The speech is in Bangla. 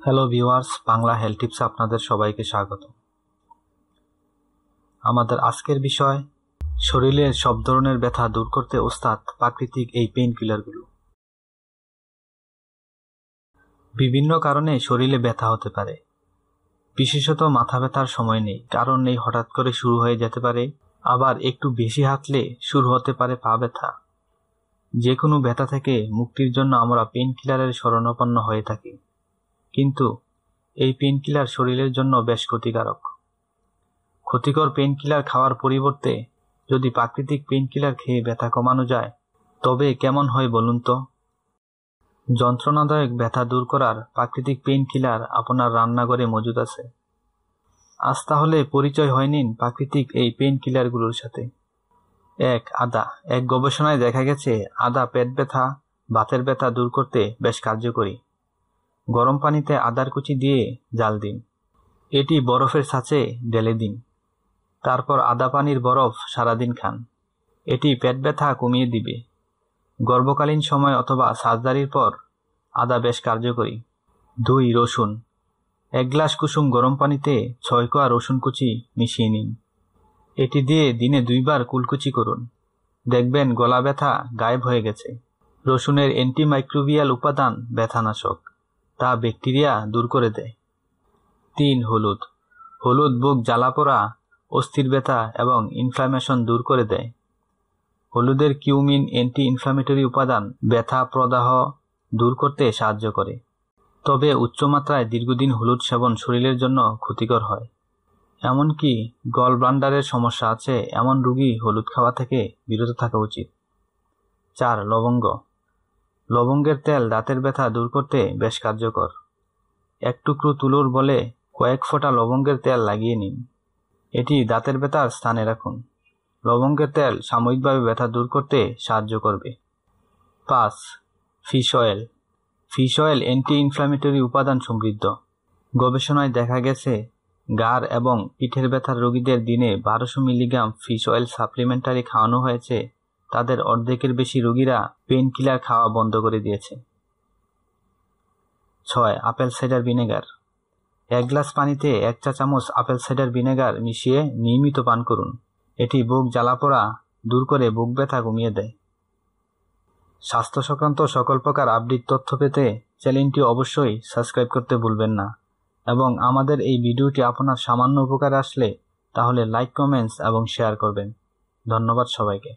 হ্যালো ভিউয়ার্স, বাংলা হেলথ টিপসে আপনাদের সবাইকে স্বাগত। আমাদের আজকের বিষয়, শরীরের সব ধরনের ব্যথা দূর করতে ওস্তাদ প্রাকৃতিক এই পেইন কিলারগুলো। বিভিন্ন কারণে শরীরে ব্যথা হতে পারে, বিশেষত মাথা ব্যথার সময় নেই, কারণ নেই, হঠাৎ করে শুরু হয়ে যেতে পারে। আবার একটু বেশি হাঁটলে শুরু হতে পারে পা ব্যথা। যে কোনো ব্যথা থেকে মুক্তির জন্য আমরা পেইন কিলারের শরণাপন্ন হয়ে থাকি, কিন্তু এই পেইন কিলার শরীরের জন্য বেশ ক্ষতিকারক। ক্ষতিকর পেইন কিলার খাওয়ার পরিবর্তে যদি প্রাকৃতিক পেইন কিলার খেয়ে ব্যথা কমানো যায়, তবে কেমন হয় বলুন তো? যন্ত্রণাদায়ক ব্যথা দূর করার প্রাকৃতিক পেইন কিলার আপনার রান্নাঘরে মজুদ আছে। আজ তাহলে পরিচয় হয়ে নিন প্রাকৃতিক এই পেইন কিলারগুলোর সাথে। 1. আদা। এক গবেষণায় দেখা গেছে আদা পেট ব্যথা, বাতের ব্যথা দূর করতে বেশ কার্যকরী। গরম পানিতে আদার কুচি দিয়ে জাল দিন। এটি বরফের ছাঁচে ঢেলে দিন। তারপর আদা পানির বরফ সারাদিন খান। এটি পেট ব্যথা কমিয়ে দিবে। গর্ভকালীন সময় অথবা সার্জারির পর আদা বেশ কার্যকরী। 2. রসুন। 1 গ্লাস কুসুম গরম পানিতে 6 কোয়া রসুন কুচি মিশিয়ে নিন। এটি দিয়ে দিনে 2 বার কুলকুচি করুন। দেখবেন গলা ব্যথা গায়েব হয়ে গেছে। রসুনের অ্যান্টিমাইক্রোবিয়াল উপাদান ব্যথানাশক, তা ব্যাকটেরিয়া দূর করে দেয়। 3. হলুদ। হলুদ বুক জ্বালাপোড়া, অস্থির ব্যথা এবং ইনফ্লামেশন দূর করে দেয়। হলুদের কিউমিন অ্যান্টি ইনফ্লামেটরি উপাদান ব্যথা প্রদাহ দূর করতে সাহায্য করে। তবে উচ্চমাত্রায় দীর্ঘদিন হলুদ সেবন শরীরের জন্য ক্ষতিকর হয়। এমনকি গল ব্লাডারের সমস্যা আছে এমন রোগী হলুদ খাওয়া থেকে বিরত থাকা উচিত। 4. লবঙ্গ। লবঙ্গের তেল দাঁতের ব্যথা দূর করতে বেশ কার্যকর। 1 টুকরো তুলোর বলে কয়েক ফোঁটা লবঙ্গের তেল লাগিয়ে নিন। এটি দাঁতের ব্যথার স্থানে রাখুন। লবঙ্গের তেল সাময়িকভাবে ব্যথা দূর করতে সাহায্য করবে। 5. Fish oil. Fish oil anti inflammatory উপাদান সমৃদ্ধ। গবেষণায় দেখা গেছে ঘাড় এবং পিঠের ব্যথার রোগীদের দিনে 1200 মিলিগ্রাম ফিশ অয়েল সাপ্লিমেন্টারি খাওয়ানো হয়েছে, তাদের অর্ধেকের বেশি রোগীরা পেইন কিলার খাওয়া বন্ধ করে দিয়েছে। 6. Apple cider vinegar. 1 গ্লাস পানিতে 1 চা চামচ আপেল সাইডার ভিনেগার মিশিয়ে নিয়মিত পান করুন। এটি বুক জ্বালাপোড়া দূর করে বুক ব্যথা কমিয়ে দেয়। স্বাস্থ্য সংক্রান্ত সকল প্রকার আপডেট তথ্য পেতে চ্যানেলটি অবশ্যই সাবস্ক্রাইব করতে ভুলবেন না, এবং আমাদের এই ভিডিওটি আপনার সামান্য উপকারে আসলে তাহলে লাইক, কমেন্টস এবং শেয়ার করবেন। ধন্যবাদ সবাইকে।